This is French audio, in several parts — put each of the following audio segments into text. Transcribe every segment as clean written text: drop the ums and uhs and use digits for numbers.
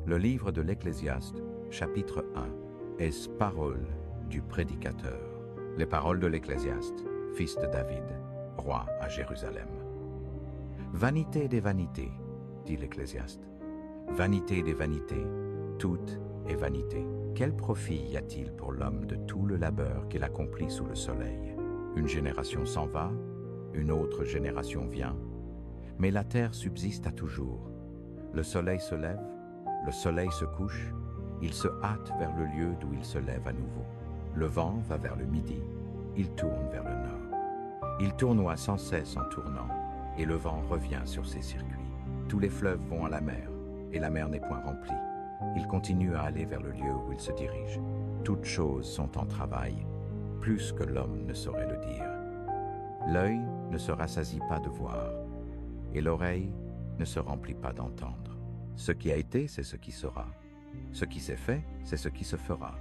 Le livre de l'Ecclésiaste, chapitre 1, est parole du prédicateur. Les paroles de l'Ecclésiaste, fils de David, roi à Jérusalem. Vanité des vanités, dit l'Ecclésiaste. Vanité des vanités, tout est vanité. Quel profit y a-t-il pour l'homme de tout le labeur qu'il accomplit sous le soleil? Une génération s'en va, une autre génération vient, mais la terre subsiste à toujours. Le soleil se lève, le soleil se couche, il se hâte vers le lieu d'où il se lève à nouveau. Le vent va vers le midi, il tourne vers le nord. Il tournoie sans cesse en tournant, et le vent revient sur ses circuits. Tous les fleuves vont à la mer, et la mer n'est point remplie. Il continue à aller vers le lieu où il se dirige. Toutes choses sont en travail, plus que l'homme ne saurait le dire. L'œil ne se rassasie pas de voir, et l'oreille ne se remplit pas d'entendre. Ce qui a été, c'est ce qui sera. Ce qui s'est fait, c'est ce qui se fera.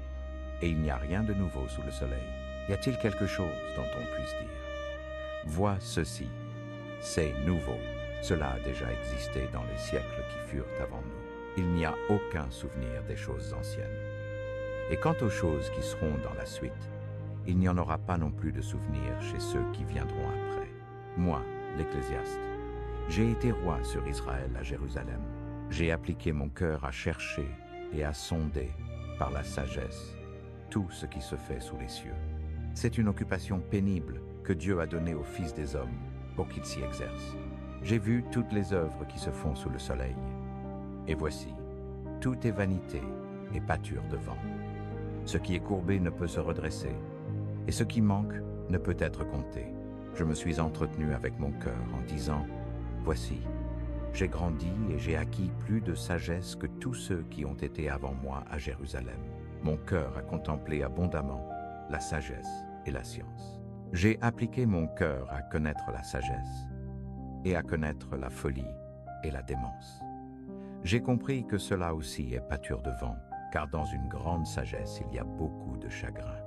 Et il n'y a rien de nouveau sous le soleil. Y a-t-il quelque chose dont on puisse dire: vois ceci, c'est nouveau. Cela a déjà existé dans les siècles qui furent avant nous. Il n'y a aucun souvenir des choses anciennes. Et quant aux choses qui seront dans la suite, il n'y en aura pas non plus de souvenir chez ceux qui viendront après. Moi, l'Ecclésiaste, j'ai été roi sur Israël à Jérusalem. J'ai appliqué mon cœur à chercher et à sonder par la sagesse tout ce qui se fait sous les cieux. C'est une occupation pénible que Dieu a donnée aux fils des hommes pour qu'ils s'y exercent. J'ai vu toutes les œuvres qui se font sous le soleil. Et voici, tout est vanité et pâture de vent. Ce qui est courbé ne peut se redresser, et ce qui manque ne peut être compté. Je me suis entretenu avec mon cœur en disant: voici, j'ai grandi et j'ai acquis plus de sagesse que tous ceux qui ont été avant moi à Jérusalem. Mon cœur a contemplé abondamment la sagesse et la science. J'ai appliqué mon cœur à connaître la sagesse et à connaître la folie et la démence. J'ai compris que cela aussi est pâture de vent, car dans une grande sagesse il y a beaucoup de chagrin.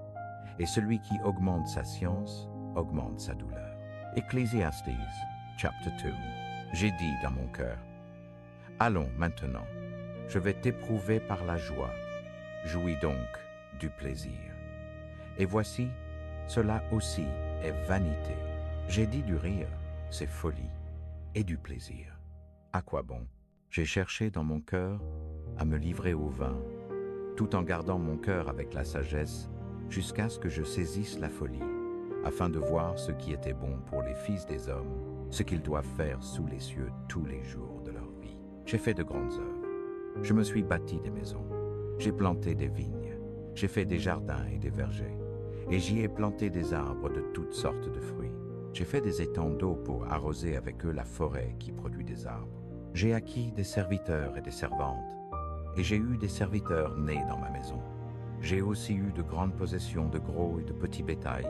Et celui qui augmente sa science augmente sa douleur. Ecclésiastes, chapitre 2. J'ai dit dans mon cœur: allons maintenant, je vais t'éprouver par la joie, jouis donc du plaisir. Et voici, cela aussi est vanité. J'ai dit du rire, c'est folie, et du plaisir. À quoi bon? J'ai cherché dans mon cœur à me livrer au vin, tout en gardant mon cœur avec la sagesse, jusqu'à ce que je saisisse la folie, afin de voir ce qui était bon pour les fils des hommes, ce qu'ils doivent faire sous les cieux tous les jours de leur vie. J'ai fait de grandes œuvres. Je me suis bâti des maisons. J'ai planté des vignes. J'ai fait des jardins et des vergers. Et j'y ai planté des arbres de toutes sortes de fruits. J'ai fait des étangs d'eau pour arroser avec eux la forêt qui produit des arbres. J'ai acquis des serviteurs et des servantes. Et j'ai eu des serviteurs nés dans ma maison. J'ai aussi eu de grandes possessions de gros et de petits bétail,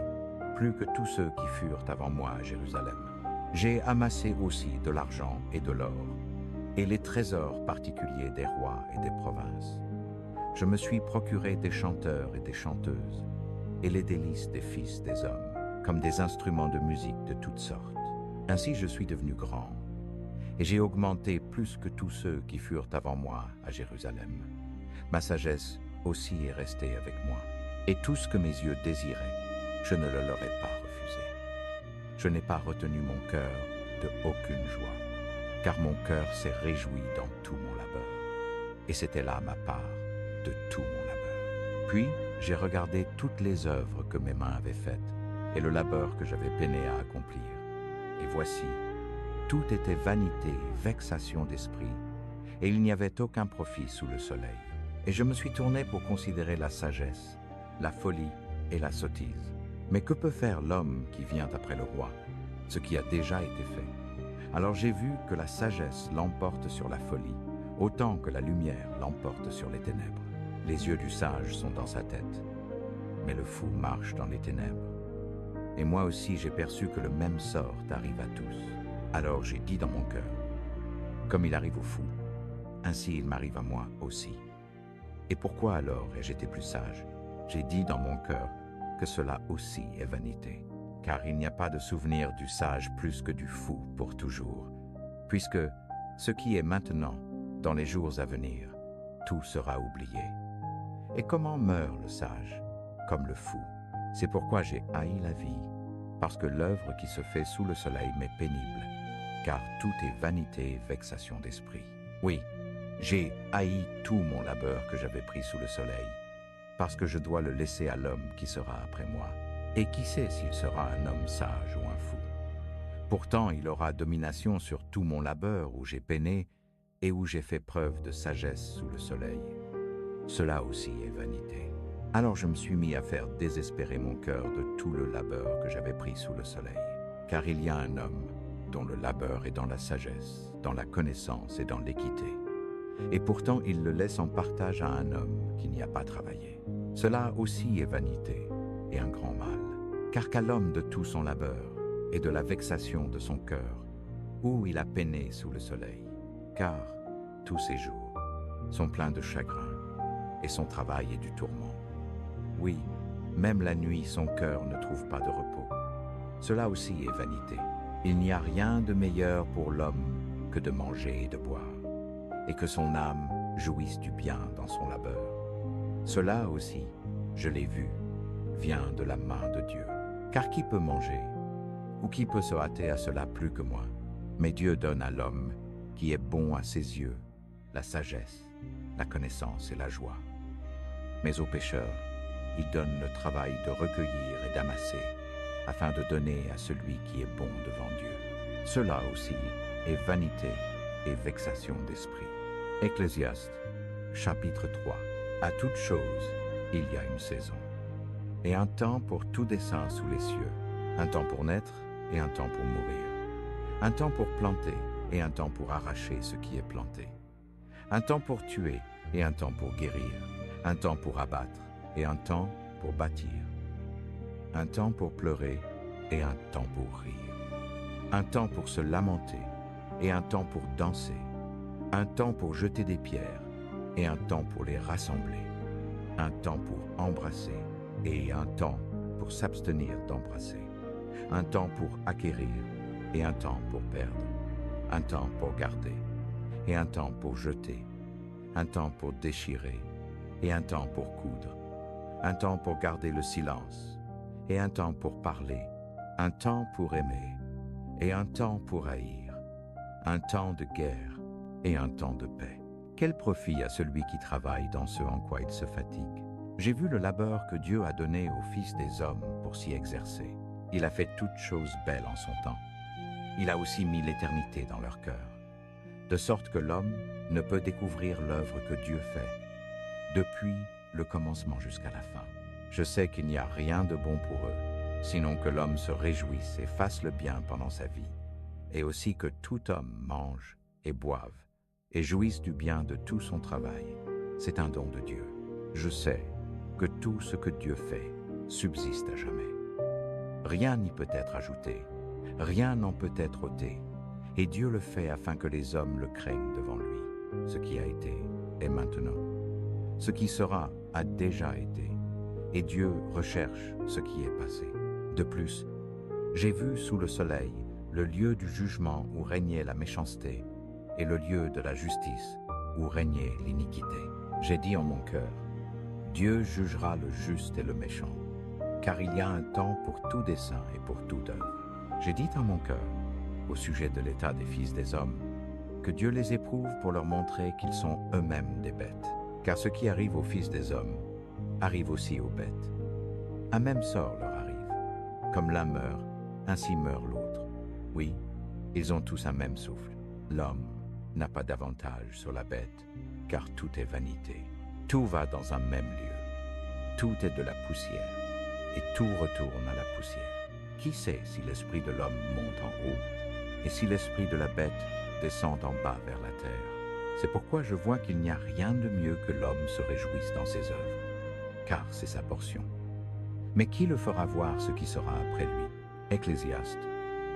plus que tous ceux qui furent avant moi à Jérusalem. J'ai amassé aussi de l'argent et de l'or, et les trésors particuliers des rois et des provinces. Je me suis procuré des chanteurs et des chanteuses, et les délices des fils des hommes, comme des instruments de musique de toutes sortes. Ainsi je suis devenu grand, et j'ai augmenté plus que tous ceux qui furent avant moi à Jérusalem. Ma sagesse aussi est restée avec moi, et tout ce que mes yeux désiraient, je ne le leur ai pas refusé. Je n'ai pas retenu mon cœur de aucune joie, car mon cœur s'est réjoui dans tout mon labeur, et c'était là ma part de tout mon labeur. Puis j'ai regardé toutes les œuvres que mes mains avaient faites, et le labeur que j'avais peiné à accomplir. Et voici, tout était vanité, vexation d'esprit, et il n'y avait aucun profit sous le soleil. Et je me suis tourné pour considérer la sagesse, la folie et la sottise. Mais que peut faire l'homme qui vient après le roi, ce qui a déjà été fait? Alors j'ai vu que la sagesse l'emporte sur la folie, autant que la lumière l'emporte sur les ténèbres. Les yeux du sage sont dans sa tête, mais le fou marche dans les ténèbres. Et moi aussi j'ai perçu que le même sort arrive à tous. Alors j'ai dit dans mon cœur: comme il arrive aux fous, ainsi il m'arrive à moi aussi. Et pourquoi alors ai-je été plus sage? J'ai dit dans mon cœur que cela aussi est vanité, car il n'y a pas de souvenir du sage plus que du fou pour toujours, puisque ce qui est maintenant, dans les jours à venir, tout sera oublié. Et comment meurt le sage? Comme le fou. C'est pourquoi j'ai haï la vie, parce que l'œuvre qui se fait sous le soleil m'est pénible, car tout est vanité et vexation d'esprit. Oui, j'ai haï tout mon labeur que j'avais pris sous le soleil, parce que je dois le laisser à l'homme qui sera après moi. Et qui sait s'il sera un homme sage ou un fou? Pourtant, il aura domination sur tout mon labeur où j'ai peiné et où j'ai fait preuve de sagesse sous le soleil. Cela aussi est vanité. Alors je me suis mis à faire désespérer mon cœur de tout le labeur que j'avais pris sous le soleil. Car il y a un homme dont le labeur est dans la sagesse, dans la connaissance et dans l'équité. Et pourtant il le laisse en partage à un homme qui n'y a pas travaillé. Cela aussi est vanité et un grand mal. Car qu'à l'homme de tout son labeur et de la vexation de son cœur, où il a peiné sous le soleil, car tous ses jours sont pleins de chagrin et son travail est du tourment. Oui, même la nuit son cœur ne trouve pas de repos. Cela aussi est vanité. Il n'y a rien de meilleur pour l'homme que de manger et de boire, et que son âme jouisse du bien dans son labeur. Cela aussi, je l'ai vu, vient de la main de Dieu. Car qui peut manger, ou qui peut se hâter à cela plus que moi? Mais Dieu donne à l'homme, qui est bon à ses yeux, la sagesse, la connaissance et la joie. Mais aux pécheurs, il donne le travail de recueillir et d'amasser, afin de donner à celui qui est bon devant Dieu. Cela aussi est vanité et vexation d'esprit. Ecclésiaste, chapitre 3. À toute chose, il y a une saison, et un temps pour tout dessein sous les cieux, un temps pour naître et un temps pour mourir, un temps pour planter et un temps pour arracher ce qui est planté, un temps pour tuer et un temps pour guérir, un temps pour abattre et un temps pour bâtir, un temps pour pleurer et un temps pour rire, un temps pour se lamenter et un temps pour danser, un temps pour jeter des pierres et un temps pour les rassembler, un temps pour embrasser et un temps pour s'abstenir d'embrasser, un temps pour acquérir et un temps pour perdre, un temps pour garder et un temps pour jeter, un temps pour déchirer et un temps pour coudre, un temps pour garder le silence et un temps pour parler, un temps pour aimer et un temps pour haïr, un temps de guerre et un temps de paix. Quel profit à celui qui travaille dans ce en quoi il se fatigue? J'ai vu le labeur que Dieu a donné aux fils des hommes pour s'y exercer. Il a fait toutes choses belles en son temps. Il a aussi mis l'éternité dans leur cœur, de sorte que l'homme ne peut découvrir l'œuvre que Dieu fait, depuis le commencement jusqu'à la fin. Je sais qu'il n'y a rien de bon pour eux, sinon que l'homme se réjouisse et fasse le bien pendant sa vie, et aussi que tout homme mange et boive et jouisse du bien de tout son travail. C'est un don de Dieu. Je sais que tout ce que Dieu fait subsiste à jamais. Rien n'y peut être ajouté, rien n'en peut être ôté, et Dieu le fait afin que les hommes le craignent devant lui. Ce qui a été est maintenant. Ce qui sera a déjà été, et Dieu recherche ce qui est passé. De plus, j'ai vu sous le soleil le lieu du jugement où régnait la méchanceté, et le lieu de la justice où régnait l'iniquité. J'ai dit en mon cœur, Dieu jugera le juste et le méchant, car il y a un temps pour tout dessein et pour toute œuvre. J'ai dit en mon cœur, au sujet de l'état des fils des hommes, que Dieu les éprouve pour leur montrer qu'ils sont eux-mêmes des bêtes, car ce qui arrive aux fils des hommes arrive aussi aux bêtes. Un même sort leur arrive. Comme l'un meurt, ainsi meurt l'autre. Oui, ils ont tous un même souffle. L'homme n'a pas d'avantage sur la bête, car tout est vanité. Tout va dans un même lieu. Tout est de la poussière, et tout retourne à la poussière. Qui sait si l'esprit de l'homme monte en haut, et si l'esprit de la bête descend en bas vers la terre? C'est pourquoi je vois qu'il n'y a rien de mieux que l'homme se réjouisse dans ses œuvres, car c'est sa portion. Mais qui le fera voir ce qui sera après lui? Ecclésiaste,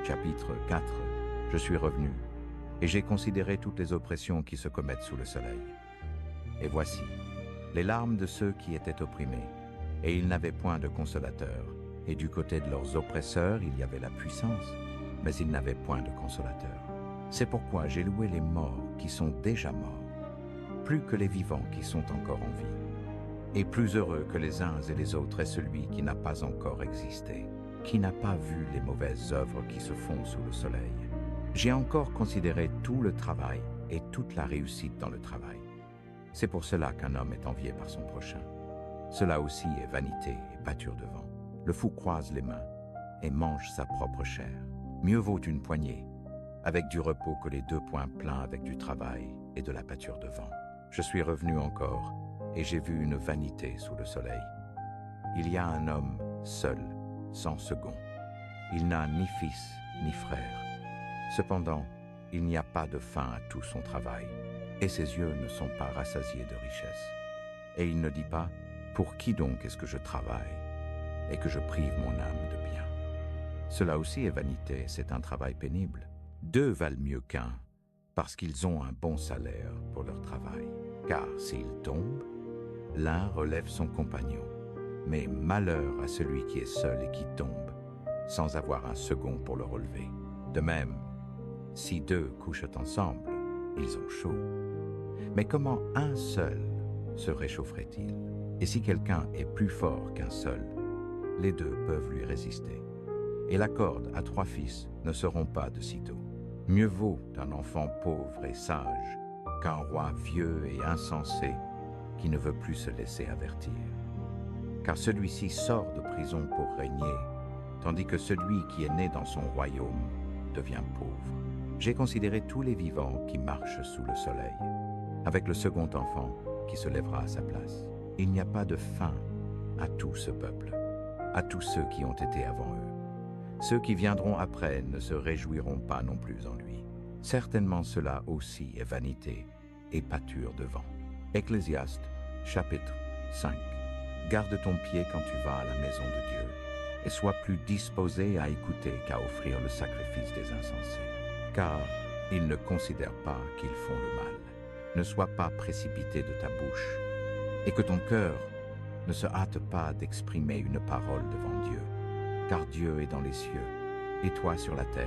chapitre 4. Je suis revenu, et j'ai considéré toutes les oppressions qui se commettent sous le soleil. Et voici, les larmes de ceux qui étaient opprimés, et ils n'avaient point de consolateur, et du côté de leurs oppresseurs il y avait la puissance, mais ils n'avaient point de consolateur. C'est pourquoi j'ai loué les morts qui sont déjà morts, plus que les vivants qui sont encore en vie. Et plus heureux que les uns et les autres est celui qui n'a pas encore existé, qui n'a pas vu les mauvaises œuvres qui se font sous le soleil. J'ai encore considéré tout le travail et toute la réussite dans le travail. C'est pour cela qu'un homme est envié par son prochain. Cela aussi est vanité et pâture de vent. Le fou croise les mains et mange sa propre chair. Mieux vaut une poignée avec du repos que les 2 poings pleins avec du travail et de la pâture de vent. Je suis revenu encore et j'ai vu une vanité sous le soleil. Il y a un homme seul, sans second. Il n'a ni fils ni frère. Cependant, il n'y a pas de fin à tout son travail, et ses yeux ne sont pas rassasiés de richesse. Et il ne dit pas « Pour qui donc est-ce que je travaille et que je prive mon âme de bien ?» Cela aussi est vanité, c'est un travail pénible. 2 valent mieux qu'un, parce qu'ils ont un bon salaire pour leur travail. Car s'ils tombent, l'un relève son compagnon, mais malheur à celui qui est seul et qui tombe, sans avoir un second pour le relever. De même, si 2 couchent ensemble, ils ont chaud. Mais comment un seul se réchaufferait-il? Et si quelqu'un est plus fort qu'un seul, les 2 peuvent lui résister. Et la corde à 3 fils ne seront pas de sitôt. Mieux vaut un enfant pauvre et sage qu'un roi vieux et insensé qui ne veut plus se laisser avertir. Car celui-ci sort de prison pour régner, tandis que celui qui est né dans son royaume devient pauvre. J'ai considéré tous les vivants qui marchent sous le soleil, avec le second enfant qui se lèvera à sa place. Il n'y a pas de fin à tout ce peuple, à tous ceux qui ont été avant eux. Ceux qui viendront après ne se réjouiront pas non plus en lui. Certainement cela aussi est vanité et pâture de vent. Ecclésiaste, chapitre 5. Garde ton pied quand tu vas à la maison de Dieu, et sois plus disposé à écouter qu'à offrir le sacrifice des insensés. Car ils ne considèrent pas qu'ils font le mal. Ne sois pas précipité de ta bouche, et que ton cœur ne se hâte pas d'exprimer une parole devant Dieu. Car Dieu est dans les cieux, et toi sur la terre.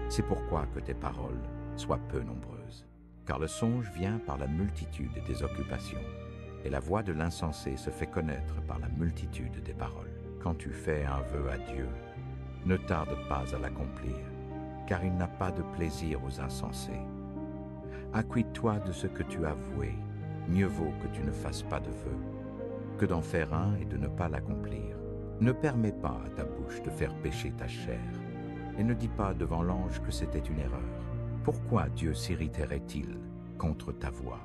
C'est pourquoi que tes paroles soient peu nombreuses. Car le songe vient par la multitude des occupations, et la voix de l'insensé se fait connaître par la multitude des paroles. Quand tu fais un vœu à Dieu, ne tarde pas à l'accomplir, car il n'a pas de plaisir aux insensés. Acquitte-toi de ce que tu as voué. Mieux vaut que tu ne fasses pas de vœu, que d'en faire un et de ne pas l'accomplir. Ne permets pas à ta bouche de faire pécher ta chair, et ne dis pas devant l'ange que c'était une erreur. Pourquoi Dieu s'irriterait-il contre ta voix,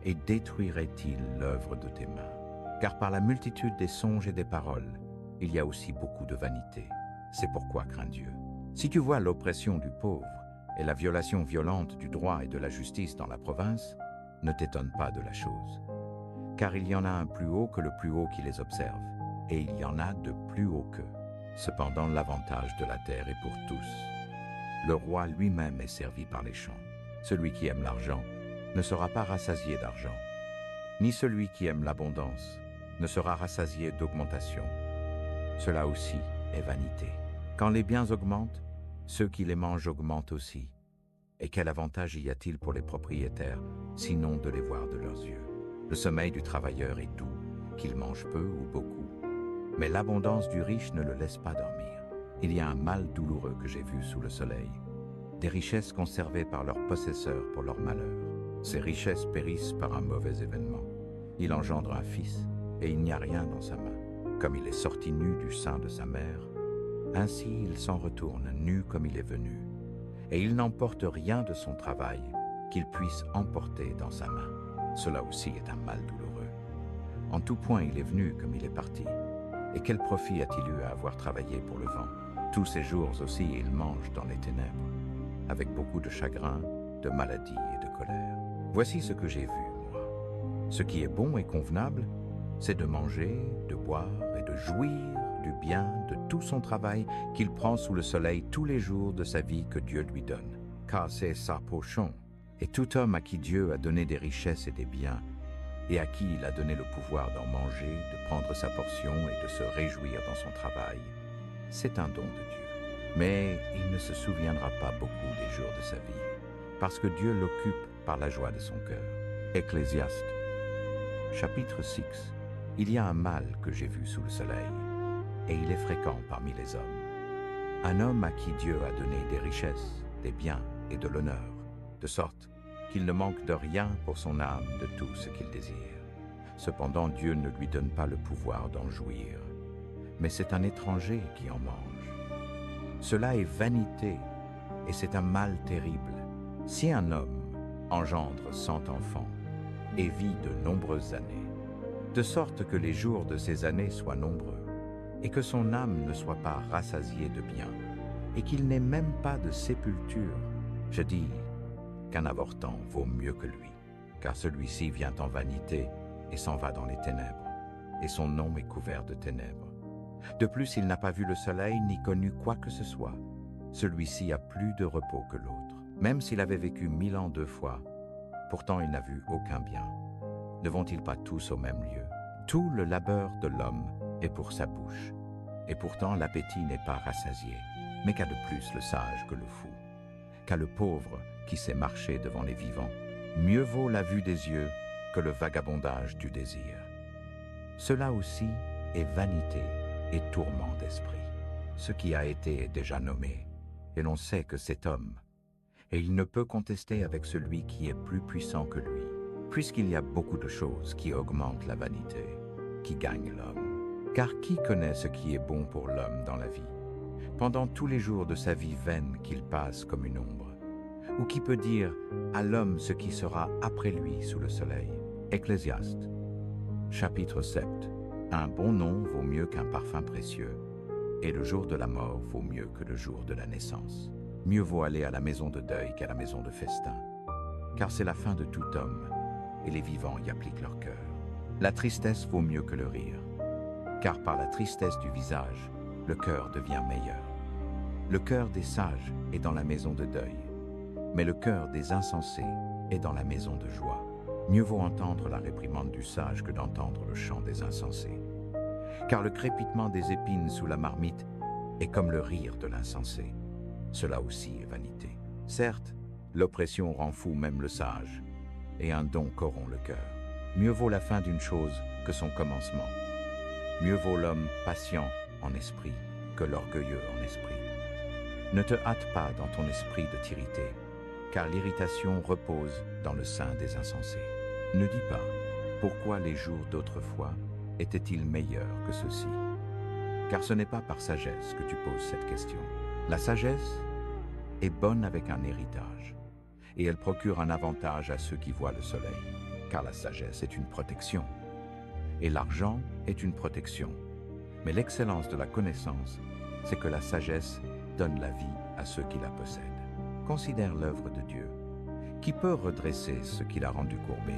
et détruirait-il l'œuvre de tes mains? Car par la multitude des songes et des paroles, il y a aussi beaucoup de vanité. C'est pourquoi crains Dieu. Si tu vois l'oppression du pauvre et la violation violente du droit et de la justice dans la province, ne t'étonne pas de la chose. Car il y en a un plus haut que le plus haut qui les observe, et il y en a de plus haut qu'eux. Cependant, l'avantage de la terre est pour tous. Le roi lui-même est servi par les champs. Celui qui aime l'argent ne sera pas rassasié d'argent, ni celui qui aime l'abondance ne sera rassasié d'augmentation. Cela aussi est vanité. Quand les biens augmentent, ceux qui les mangent augmentent aussi. Et quel avantage y a-t-il pour les propriétaires, sinon de les voir de leurs yeux? Le sommeil du travailleur est doux, qu'il mange peu ou beaucoup. Mais l'abondance du riche ne le laisse pas dormir. Il y a un mal douloureux que j'ai vu sous le soleil. Des richesses conservées par leurs possesseurs pour leur malheur. Ces richesses périssent par un mauvais événement. Il engendre un fils, et il n'y a rien dans sa main. Comme il est sorti nu du sein de sa mère, ainsi il s'en retourne nu comme il est venu. Et il n'emporte rien de son travail qu'il puisse emporter dans sa main. Cela aussi est un mal douloureux. En tout point il est venu comme il est parti. Et quel profit a-t-il eu à avoir travaillé pour le vent? Tous ces jours aussi il mange dans les ténèbres, avec beaucoup de chagrin, de maladie et de colère. Voici ce que j'ai vu, moi. Ce qui est bon et convenable, c'est de manger, de boire et de jouir du bien de tout son travail qu'il prend sous le soleil tous les jours de sa vie que Dieu lui donne. Car c'est sa portion. Et tout homme à qui Dieu a donné des richesses et des biens, et à qui il a donné le pouvoir d'en manger, de prendre sa portion et de se réjouir dans son travail, c'est un don de Dieu. Mais il ne se souviendra pas beaucoup des jours de sa vie, parce que Dieu l'occupe par la joie de son cœur. Ecclésiaste, chapitre 6. Il y a un mal que j'ai vu sous le soleil, et il est fréquent parmi les hommes. Un homme à qui Dieu a donné des richesses, des biens et de l'honneur, de sorte qu'il ne manque de rien pour son âme de tout ce qu'il désire. Cependant, Dieu ne lui donne pas le pouvoir d'en jouir, mais c'est un étranger qui en mange. Cela est vanité, et c'est un mal terrible. Si un homme engendre 100 enfants et vit de nombreuses années, de sorte que les jours de ces années soient nombreux, et que son âme ne soit pas rassasiée de bien, et qu'il n'ait même pas de sépulture, je dis qu'un avortant vaut mieux que lui, car celui-ci vient en vanité et s'en va dans les ténèbres, et son nom est couvert de ténèbres. De plus, il n'a pas vu le soleil ni connu quoi que ce soit. Celui-ci a plus de repos que l'autre. Même s'il avait vécu 1000 ans 2 fois, pourtant il n'a vu aucun bien. Ne vont-ils pas tous au même lieu? Tout le labeur de l'homme est pour sa bouche, et pourtant l'appétit n'est pas rassasié. Mais qu'a de plus le sage que le fou? Qu'a le pauvre qui sait marcher devant les vivants? Mieux vaut la vue des yeux que le vagabondage du désir. Cela aussi est vanité et tourment d'esprit. Ce qui a été est déjà nommé, et l'on sait que c'est homme, et il ne peut contester avec celui qui est plus puissant que lui, puisqu'il y a beaucoup de choses qui augmentent la vanité, qui gagnent l'homme. Car qui connaît ce qui est bon pour l'homme dans la vie, pendant tous les jours de sa vie vaine qu'il passe comme une ombre? Ou qui peut dire à l'homme ce qui sera après lui sous le soleil? Ecclésiaste, chapitre 7. Un bon nom vaut mieux qu'un parfum précieux, et le jour de la mort vaut mieux que le jour de la naissance. Mieux vaut aller à la maison de deuil qu'à la maison de festin, car c'est la fin de tout homme, et les vivants y appliquent leur cœur. La tristesse vaut mieux que le rire, car par la tristesse du visage, le cœur devient meilleur. Le cœur des sages est dans la maison de deuil, mais le cœur des insensés est dans la maison de joie. Mieux vaut entendre la réprimande du sage que d'entendre le chant des insensés. Car le crépitement des épines sous la marmite est comme le rire de l'insensé. Cela aussi est vanité. Certes, l'oppression rend fou même le sage, et un don corrompt le cœur. Mieux vaut la fin d'une chose que son commencement. Mieux vaut l'homme patient en esprit que l'orgueilleux en esprit. Ne te hâte pas dans ton esprit de t'irriter, car l'irritation repose dans le sein des insensés. Ne dis pas, pourquoi les jours d'autrefois étaient-ils meilleurs que ceux-ci? Car ce n'est pas par sagesse que tu poses cette question. La sagesse est bonne avec un héritage, et elle procure un avantage à ceux qui voient le soleil, car la sagesse est une protection, et l'argent est une protection. Mais l'excellence de la connaissance, c'est que la sagesse donne la vie à ceux qui la possèdent. Considère l'œuvre de Dieu. Qui peut redresser ce qu'il a rendu courbé?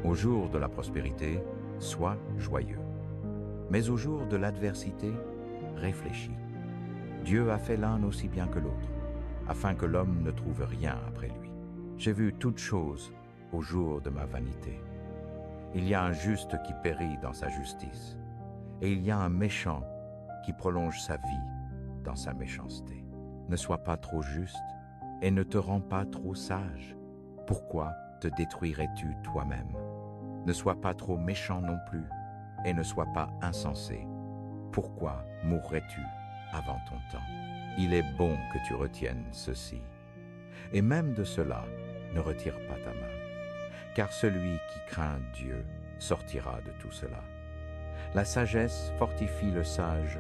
Au jour de la prospérité, sois joyeux. Mais au jour de l'adversité, réfléchis. Dieu a fait l'un aussi bien que l'autre, afin que l'homme ne trouve rien après lui. J'ai vu toutes choses au jour de ma vanité. Il y a un juste qui périt dans sa justice, et il y a un méchant qui prolonge sa vie dans sa méchanceté. Ne sois pas trop juste, et ne te rends pas trop sage. Pourquoi te détruirais-tu toi-même? Ne sois pas trop méchant non plus, et ne sois pas insensé. Pourquoi mourrais-tu avant ton temps? Il est bon que tu retiennes ceci. Et même de cela, ne retire pas ta main, car celui qui craint Dieu sortira de tout cela. La sagesse fortifie le sage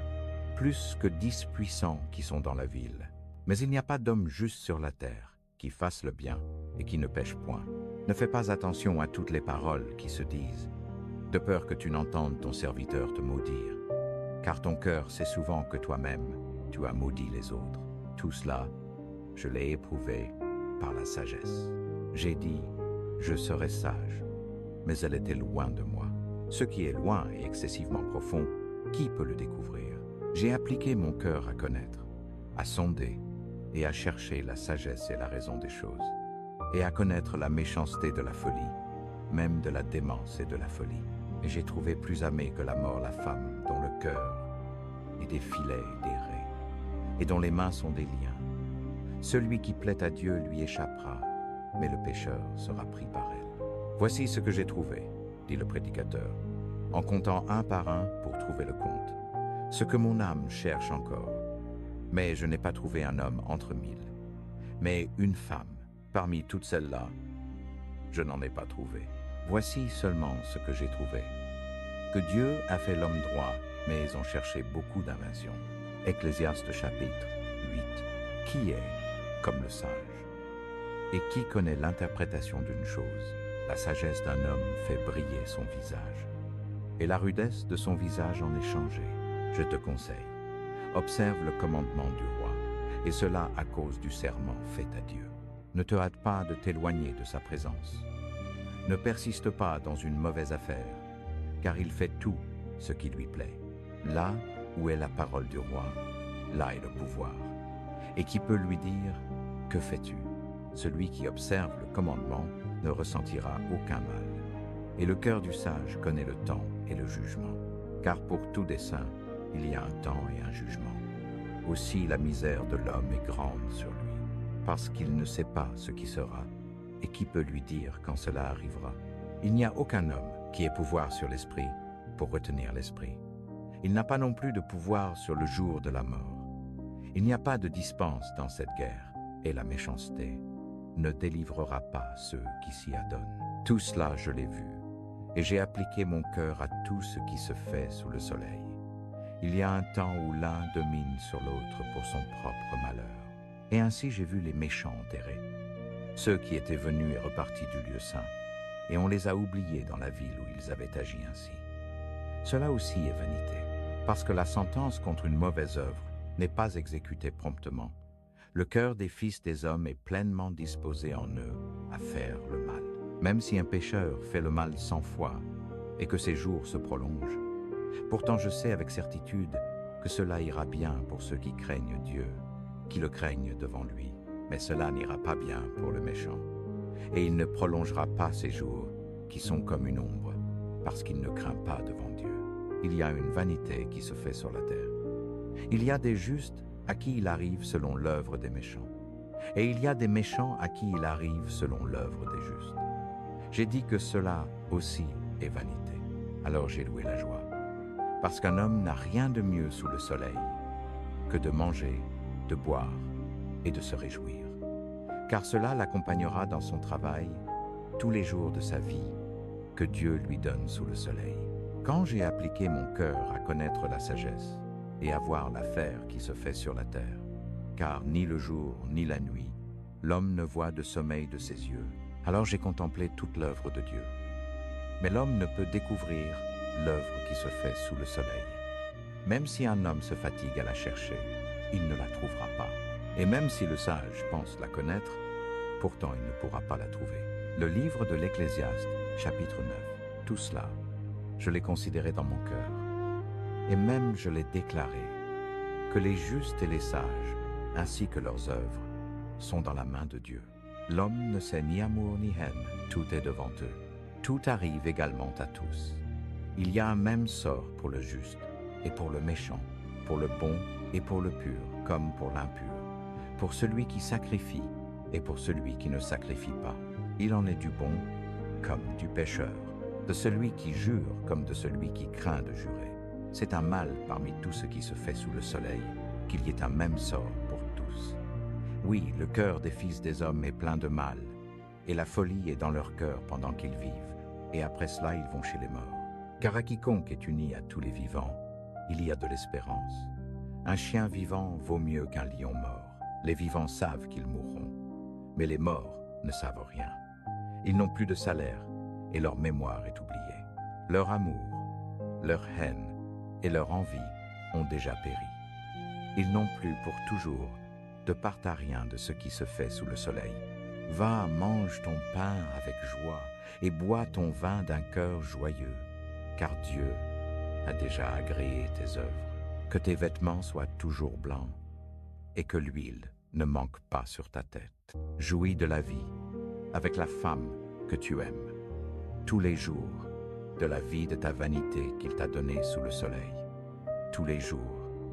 plus que 10 puissants qui sont dans la ville. Mais il n'y a pas d'homme juste sur la terre qui fasse le bien et qui ne pêche point. Ne fais pas attention à toutes les paroles qui se disent, de peur que tu n'entendes ton serviteur te maudire. Car ton cœur sait souvent que toi-même, tu as maudit les autres. Tout cela, je l'ai éprouvé par la sagesse. J'ai dit, je serai sage, mais elle était loin de moi. Ce qui est loin et excessivement profond, qui peut le découvrir? J'ai appliqué mon cœur à connaître, à sonder et à chercher la sagesse et la raison des choses, et à connaître la méchanceté de la folie, même de la démence et de la folie. Et j'ai trouvé plus amée que la mort la femme dont le cœur est des filets et des raies, et dont les mains sont des liens. Celui qui plaît à Dieu lui échappera, mais le pécheur sera pris par elle. Voici ce que j'ai trouvé, dit le prédicateur, en comptant un par un pour trouver le compte. Ce que mon âme cherche encore. Mais je n'ai pas trouvé un homme entre 1000. Mais une femme, parmi toutes celles-là, je n'en ai pas trouvé. Voici seulement ce que j'ai trouvé. Que Dieu a fait l'homme droit, mais ont cherché beaucoup d'inventions. Ecclésiaste chapitre 8. Qui est comme le sage? Et qui connaît l'interprétation d'une chose? La sagesse d'un homme fait briller son visage, et la rudesse de son visage en est changée. Je te conseille, observe le commandement du roi, et cela à cause du serment fait à Dieu. Ne te hâte pas de t'éloigner de sa présence. Ne persiste pas dans une mauvaise affaire, car il fait tout ce qui lui plaît. Là où est la parole du roi, là est le pouvoir. Et qui peut lui dire, que fais-tu? Celui qui observe le commandement ne ressentira aucun mal. Et le cœur du sage connaît le temps et le jugement. Car pour tout dessein, il y a un temps et un jugement. Aussi la misère de l'homme est grande sur lui, parce qu'il ne sait pas ce qui sera, et qui peut lui dire quand cela arrivera. Il n'y a aucun homme qui ait pouvoir sur l'esprit pour retenir l'esprit. Il n'a pas non plus de pouvoir sur le jour de la mort. Il n'y a pas de dispense dans cette guerre, et la méchanceté ne délivrera pas ceux qui s'y adonnent. Tout cela je l'ai vu, et j'ai appliqué mon cœur à tout ce qui se fait sous le soleil. Il y a un temps où l'un domine sur l'autre pour son propre malheur. Et ainsi j'ai vu les méchants enterrés, ceux qui étaient venus et repartis du lieu saint, et on les a oubliés dans la ville où ils avaient agi ainsi. Cela aussi est vanité, parce que la sentence contre une mauvaise œuvre n'est pas exécutée promptement. Le cœur des fils des hommes est pleinement disposé en eux à faire le mal. Même si un pécheur fait le mal 100 fois et que ses jours se prolongent, pourtant je sais avec certitude que cela ira bien pour ceux qui craignent Dieu, qui le craignent devant lui. Mais cela n'ira pas bien pour le méchant. Et il ne prolongera pas ses jours, qui sont comme une ombre, parce qu'il ne craint pas devant Dieu. Il y a une vanité qui se fait sur la terre. Il y a des justes à qui il arrive selon l'œuvre des méchants. Et il y a des méchants à qui il arrive selon l'œuvre des justes. J'ai dit que cela aussi est vanité. Alors j'ai loué la joie. Parce qu'un homme n'a rien de mieux sous le soleil que de manger, de boire et de se réjouir. Car cela l'accompagnera dans son travail tous les jours de sa vie que Dieu lui donne sous le soleil. Quand j'ai appliqué mon cœur à connaître la sagesse et à voir l'affaire qui se fait sur la terre, car ni le jour ni la nuit, l'homme ne voit de sommeil de ses yeux, alors j'ai contemplé toute l'œuvre de Dieu. Mais l'homme ne peut découvrir l'œuvre qui se fait sous le soleil. Même si un homme se fatigue à la chercher, il ne la trouvera pas. Et même si le sage pense la connaître, pourtant il ne pourra pas la trouver. Le livre de l'Ecclésiaste, chapitre 9. Tout cela, je l'ai considéré dans mon cœur. Et même je l'ai déclaré, que les justes et les sages, ainsi que leurs œuvres, sont dans la main de Dieu. L'homme ne sait ni amour ni haine, tout est devant eux. Tout arrive également à tous. Il y a un même sort pour le juste et pour le méchant, pour le bon et pour le pur, comme pour l'impur, pour celui qui sacrifie et pour celui qui ne sacrifie pas. Il en est du bon comme du pécheur, de celui qui jure comme de celui qui craint de jurer. C'est un mal parmi tout ce qui se fait sous le soleil, qu'il y ait un même sort pour tous. Oui, le cœur des fils des hommes est plein de mal, et la folie est dans leur cœur pendant qu'ils vivent, et après cela ils vont chez les morts. Car à quiconque est uni à tous les vivants, il y a de l'espérance. Un chien vivant vaut mieux qu'un lion mort. Les vivants savent qu'ils mourront, mais les morts ne savent rien. Ils n'ont plus de salaire, et leur mémoire est oubliée. Leur amour, leur haine et leur envie ont déjà péri. Ils n'ont plus pour toujours de part à rien de ce qui se fait sous le soleil. Va, mange ton pain avec joie et bois ton vin d'un cœur joyeux, car Dieu a déjà agréé tes œuvres. Que tes vêtements soient toujours blancs et que l'huile ne manque pas sur ta tête. Jouis de la vie avec la femme que tu aimes, tous les jours de la vie de ta vanité qu'il t'a donnée sous le soleil, tous les jours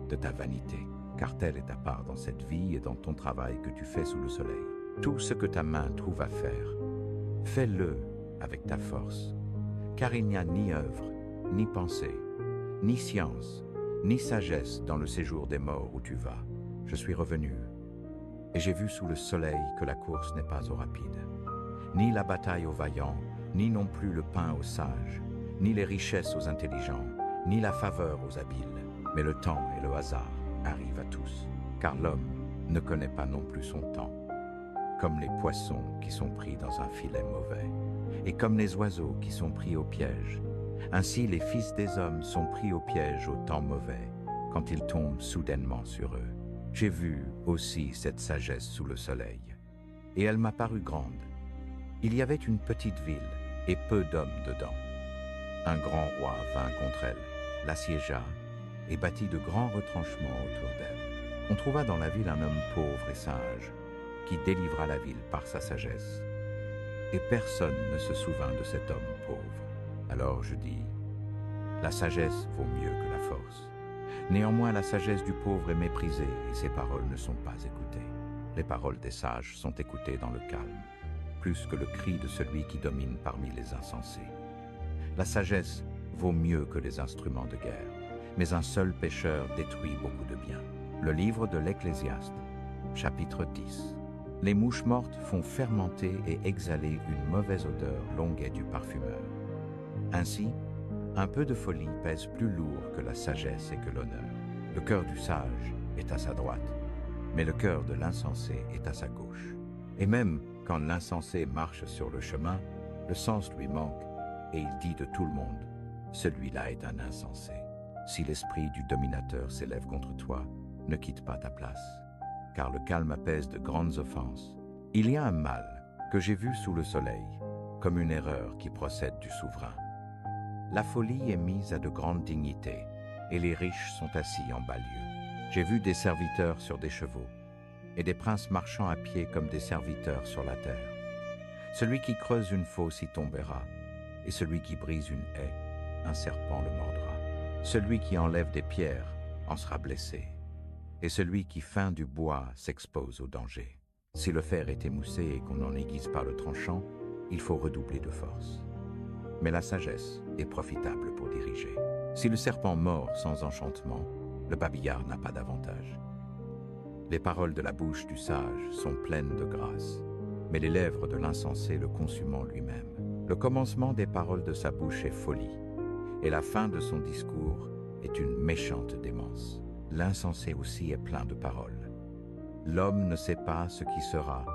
de ta vanité, car telle est ta part dans cette vie et dans ton travail que tu fais sous le soleil. Tout ce que ta main trouve à faire, fais-le avec ta force. Car il n'y a ni œuvre, ni pensée, ni science, ni sagesse dans le séjour des morts où tu vas. Je suis revenu, et j'ai vu sous le soleil que la course n'est pas aux rapides, ni la bataille aux vaillants, ni non plus le pain aux sages, ni les richesses aux intelligents, ni la faveur aux habiles, mais le temps et le hasard arrivent à tous, car l'homme ne connaît pas non plus son temps, comme les poissons qui sont pris dans un filet mauvais, et comme les oiseaux qui sont pris au piège. Ainsi les fils des hommes sont pris au piège au temps mauvais, quand ils tombent soudainement sur eux. J'ai vu aussi cette sagesse sous le soleil, et elle m'a paru grande. Il y avait une petite ville, et peu d'hommes dedans. Un grand roi vint contre elle, l'assiégea, et bâtit de grands retranchements autour d'elle. On trouva dans la ville un homme pauvre et sage, qui délivra la ville par sa sagesse. Et personne ne se souvint de cet homme pauvre. Alors je dis, la sagesse vaut mieux que la force. Néanmoins, la sagesse du pauvre est méprisée et ses paroles ne sont pas écoutées. Les paroles des sages sont écoutées dans le calme, plus que le cri de celui qui domine parmi les insensés. La sagesse vaut mieux que les instruments de guerre, mais un seul pécheur détruit beaucoup de biens. Le livre de l'Ecclésiaste, chapitre 10. Les mouches mortes font fermenter et exhaler une mauvaise odeur longuet du parfumeur. Ainsi, un peu de folie pèse plus lourd que la sagesse et que l'honneur. Le cœur du sage est à sa droite, mais le cœur de l'insensé est à sa gauche. Et même quand l'insensé marche sur le chemin, le sens lui manque, et il dit de tout le monde, « Celui-là est un insensé. » Si l'esprit du dominateur s'élève contre toi, ne quitte pas ta place, car le calme apaise de grandes offenses. Il y a un mal que j'ai vu sous le soleil, comme une erreur qui procède du souverain. La folie est mise à de grandes dignités, et les riches sont assis en bas lieu. J'ai vu des serviteurs sur des chevaux, et des princes marchant à pied comme des serviteurs sur la terre. Celui qui creuse une fosse y tombera, et celui qui brise une haie, un serpent le mordra. Celui qui enlève des pierres en sera blessé, et celui qui feint du bois s'expose au danger. Si le fer est émoussé et qu'on n'en aiguise pas le tranchant, il faut redoubler de force. Mais la sagesse est profitable pour diriger. Si le serpent mord sans enchantement, le babillard n'a pas d'avantage. Les paroles de la bouche du sage sont pleines de grâce, mais les lèvres de l'insensé le consumant lui-même. Le commencement des paroles de sa bouche est folie, et la fin de son discours est une méchante démence. L'insensé aussi est plein de paroles. L'homme ne sait pas ce qui sera,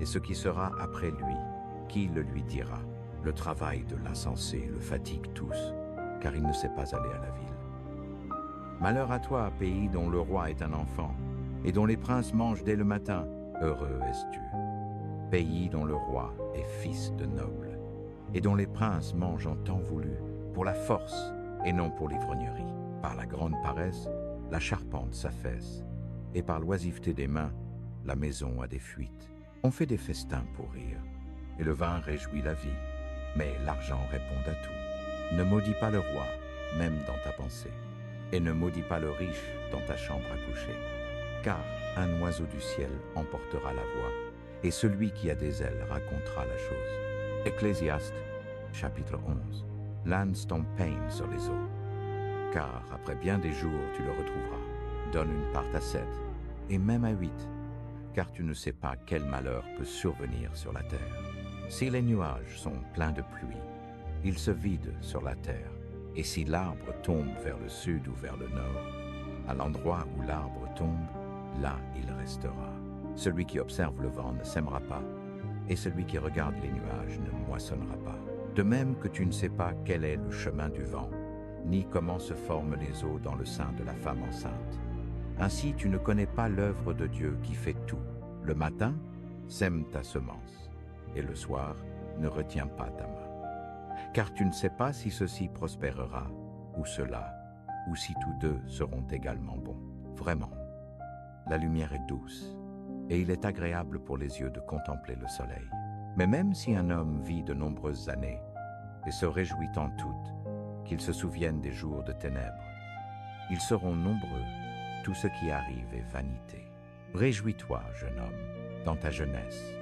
et ce qui sera après lui, qui le lui dira? Le travail de l'insensé le fatigue tous, car il ne sait pas aller à la ville. Malheur à toi, pays dont le roi est un enfant, et dont les princes mangent dès le matin, heureux es-tu. Pays dont le roi est fils de noble, et dont les princes mangent en temps voulu, pour la force et non pour l'ivrognerie. Par la grande paresse, la charpente s'affaisse, et par l'oisiveté des mains, la maison a des fuites. On fait des festins pour rire, et le vin réjouit la vie, mais l'argent répond à tout. Ne maudis pas le roi, même dans ta pensée, et ne maudis pas le riche dans ta chambre à coucher, car un oiseau du ciel emportera la voix, et celui qui a des ailes racontera la chose. Ecclésiaste, chapitre 11. Lance ton pain sur les eaux, car après bien des jours tu le retrouveras. Donne une part à 7, et même à 8, car tu ne sais pas quel malheur peut survenir sur la terre. Si les nuages sont pleins de pluie, ils se vident sur la terre, et si l'arbre tombe vers le sud ou vers le nord, à l'endroit où l'arbre tombe, là il restera. Celui qui observe le vent ne sèmera pas, et celui qui regarde les nuages ne moissonnera pas. De même que tu ne sais pas quel est le chemin du vent, ni comment se forment les eaux dans le sein de la femme enceinte. Ainsi tu ne connais pas l'œuvre de Dieu qui fait tout. Le matin, sème ta semence, et le soir, ne retiens pas ta main. Car tu ne sais pas si ceci prospérera, ou cela, ou si tous deux seront également bons. Vraiment, la lumière est douce, et il est agréable pour les yeux de contempler le soleil. Mais même si un homme vit de nombreuses années, et se réjouit en toutes, qu'il se souvienne des jours de ténèbres, ils seront nombreux, tout ce qui arrive est vanité. Réjouis-toi, jeune homme, dans ta jeunesse,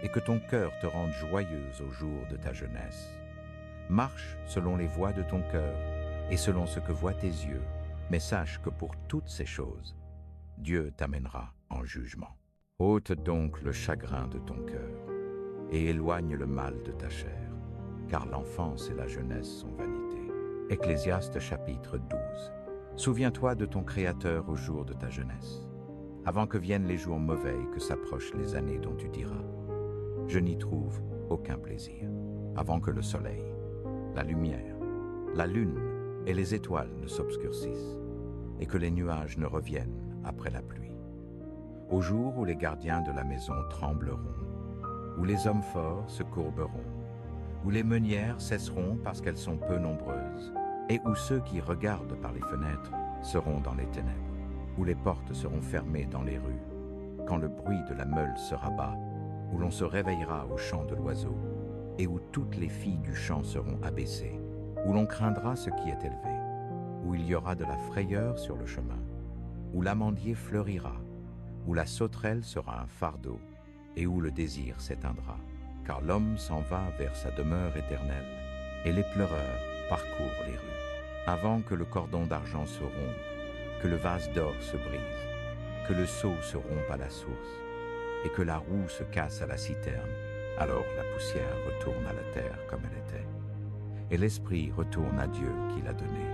et que ton cœur te rende joyeuse au jour de ta jeunesse. Marche selon les voies de ton cœur et selon ce que voient tes yeux, mais sache que pour toutes ces choses, Dieu t'amènera en jugement. Ôte donc le chagrin de ton cœur et éloigne le mal de ta chair, car l'enfance et la jeunesse sont vanité. Ecclésiaste chapitre 12. Souviens-toi de ton Créateur au jour de ta jeunesse, avant que viennent les jours mauvais et que s'approchent les années dont tu diras « Je n'y trouve aucun plaisir », avant que le soleil, la lumière, la lune et les étoiles ne s'obscurcissent, et que les nuages ne reviennent après la pluie. Au jour où les gardiens de la maison trembleront, où les hommes forts se courberont, où les meunières cesseront parce qu'elles sont peu nombreuses, et où ceux qui regardent par les fenêtres seront dans les ténèbres, où les portes seront fermées dans les rues, quand le bruit de la meule sera bas, où l'on se réveillera au chant de l'oiseau, et où toutes les filles du champ seront abaissées, où l'on craindra ce qui est élevé, où il y aura de la frayeur sur le chemin, où l'amandier fleurira, où la sauterelle sera un fardeau, et où le désir s'éteindra. Car l'homme s'en va vers sa demeure éternelle, et les pleureurs parcourent les rues. Avant que le cordon d'argent se rompe, que le vase d'or se brise, que le seau se rompe à la source, et que la roue se casse à la citerne, alors la poussière retourne à la terre comme elle était, et l'esprit retourne à Dieu qui l'a donné.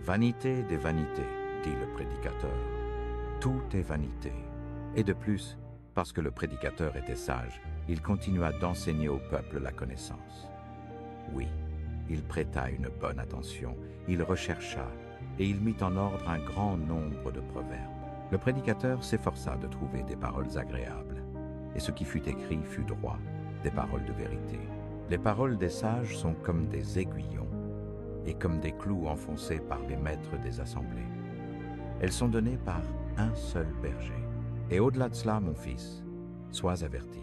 Vanité des vanités, dit le prédicateur. Tout est vanité. Et de plus, parce que le prédicateur était sage, il continua d'enseigner au peuple la connaissance. Oui, il prêta une bonne attention, il rechercha, et il mit en ordre un grand nombre de proverbes. Le prédicateur s'efforça de trouver des paroles agréables, et ce qui fut écrit fut droit, des paroles de vérité. Les paroles des sages sont comme des aiguillons, et comme des clous enfoncés par les maîtres des assemblées. Elles sont données par un seul berger. Et au-delà de cela, mon fils, sois averti.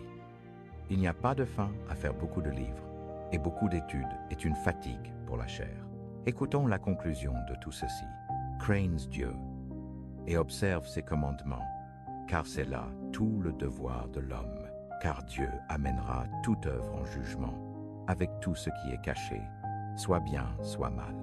Il n'y a pas de fin à faire beaucoup de livres, et beaucoup d'études est une fatigue pour la chair. Écoutons la conclusion de tout ceci. Crains Dieu, et observe ses commandements, car c'est là tout le devoir de l'homme, car Dieu amènera toute œuvre en jugement, avec tout ce qui est caché, soit bien, soit mal.